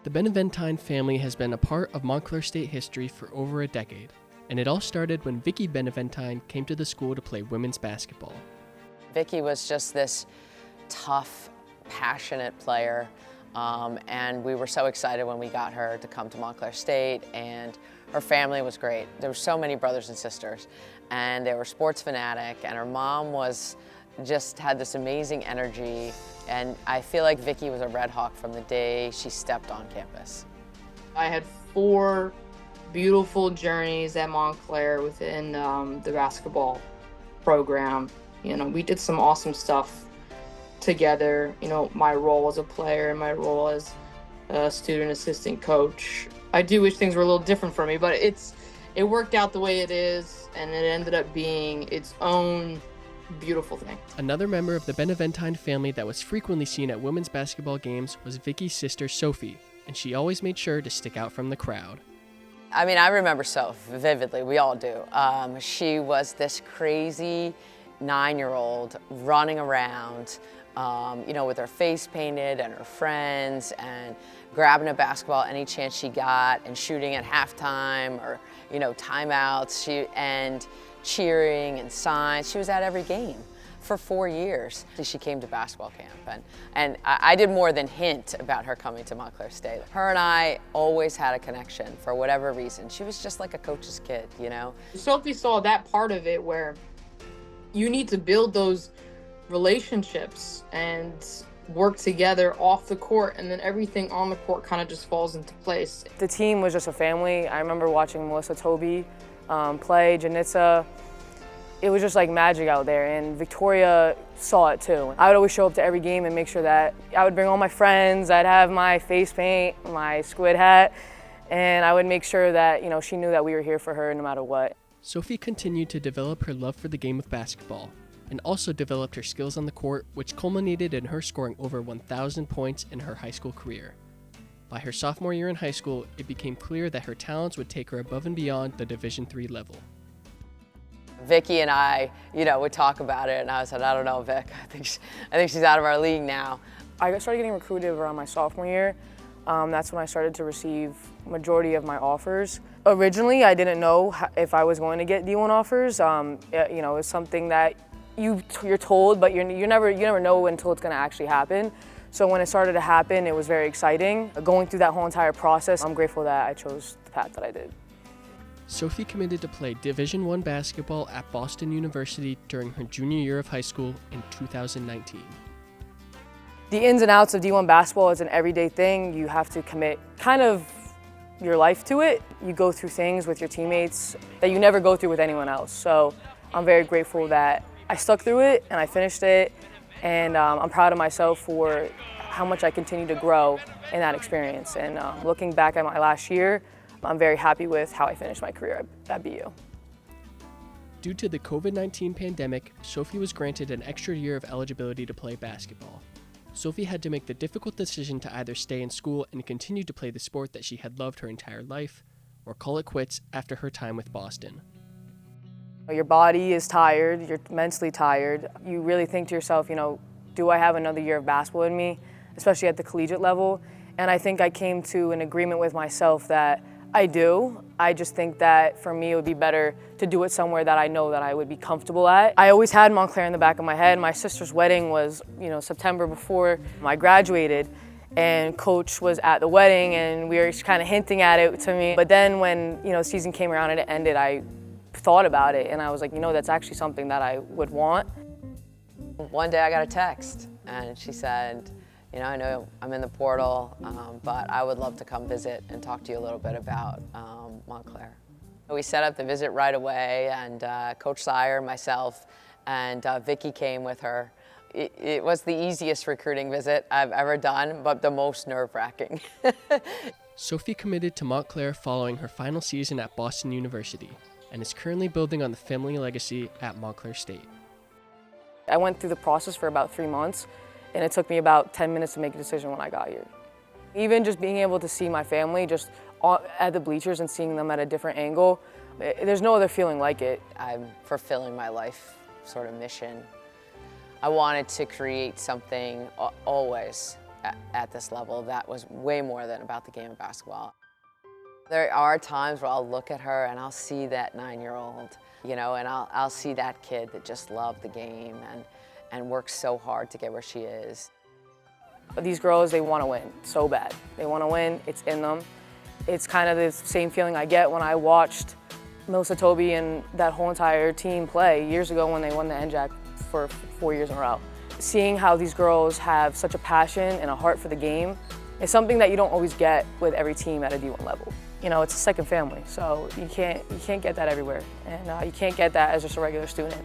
The Beneventine family has been a part of Montclair State history for over a decade, and it all started when Vicky Beneventine came to the school to play women's basketball. Vicky was just this tough, passionate player, and we were so excited when we got her to come to Montclair State, and her family was great. There were so many brothers and sisters, and they were sports fanatic, and her mom just had this amazing energy, and I feel like Vicky was a Red Hawk from the day she stepped on campus. I had 4 beautiful journeys at Montclair within the basketball program. You know, we did some awesome stuff together. You know, my role as a player and my role as a student assistant coach. I do wish things were a little different for me, but it worked out the way it is, and it ended up being its own beautiful thing. Another member of the Beneventine family that was frequently seen at women's basketball games was Vicky's sister Sophie, and she always made sure to stick out from the crowd. I mean, I remember Soph vividly, we all do. She was this crazy 9-year-old running around, you know, with her face painted and her friends, and grabbing a basketball any chance she got, and shooting at halftime or, you know, timeouts, and cheering and signs. She was at every game for 4 years. She came to basketball camp, and I did more than hint about her coming to Montclair State. Her and I always had a connection for whatever reason. She was just like a coach's kid, you know? Sophie saw that part of it where you need to build those relationships and work together off the court, and then everything on the court kind of just falls into place. The team was just a family. I remember watching Melissa Toby play, Janitza. It was just like magic out there, and Victoria saw it too. I would always show up to every game and make sure that I would bring all my friends. I'd have my face paint, my squid hat, and I would make sure that, you know, she knew that we were here for her no matter what. Sophie continued to develop her love for the game of basketball, and also developed her skills on the court, which culminated in her scoring over 1,000 points in her high school career. By her sophomore year in high school, it became clear that her talents would take her above and beyond the Division III level. Vicky and I, you know, would talk about it, and I said, I don't know, Vic, I think she's out of our league now. I started getting recruited around my sophomore year. That's when I started to receive majority of my offers. Originally, I didn't know if I was going to get D1 offers. You know, it's something that you're told, but you never know until it's going to actually happen. So when it started to happen, it was very exciting. Going through that whole entire process, I'm grateful that I chose the path that I did. Sophie committed to play Division I basketball at Boston University during her junior year of high school in 2019. The ins and outs of D1 basketball is an everyday thing. You have to commit kind of your life to it. You go through things with your teammates that you never go through with anyone else. So I'm very grateful that I stuck through it and I finished it, and I'm proud of myself for how much I continue to grow in that experience. And looking back at my last year, I'm very happy with how I finished my career at BU. Due to the COVID-19 pandemic, Sophie was granted an extra year of eligibility to play basketball. Sophie had to make the difficult decision to either stay in school and continue to play the sport that she had loved her entire life, or call it quits after her time with Boston. Your body is tired, you're mentally tired. You really think to yourself, you know, do I have another year of basketball in me, especially at the collegiate level? And I think I came to an agreement with myself that I do. I just think that for me it would be better to do it somewhere that I know that I would be comfortable at. I always had Montclair in the back of my head. My sister's wedding was, you know, September before I graduated, and Coach was at the wedding, and we were kind of hinting at it to me. But then when, you know, season came around and it ended, I thought about it, and I was like, you know, that's actually something that I would want. One day I got a text, and she said, you know, I know I'm in the portal, but I would love to come visit and talk to you a little bit about Montclair. We set up the visit right away, and Coach Sire, myself, and Vicky came with her. It was the easiest recruiting visit I've ever done, but the most nerve-wracking. Sophie committed to Montclair following her final season at Boston University, and is currently building on the family legacy at Montclair State. I went through the process for about 3 months, and it took me about 10 minutes to make a decision when I got here. Even just being able to see my family just at the bleachers and seeing them at a different angle, there's no other feeling like it. I'm fulfilling my life sort of mission. I wanted to create something always, at this level, that was way more than about the game of basketball. There are times where I'll look at her and I'll see that 9-year-old, you know, and I'll see that kid that just loved the game and worked so hard to get where she is. But these girls, they want to win so bad. They want to win, it's in them. It's kind of the same feeling I get when I watched Melissa Toby and that whole entire team play years ago when they won the NJAC for 4 years in a row. Seeing how these girls have such a passion and a heart for the game is something that you don't always get with every team at a D1 level. You know, it's a second family, so you can't get that everywhere, and you can't get that as just a regular student.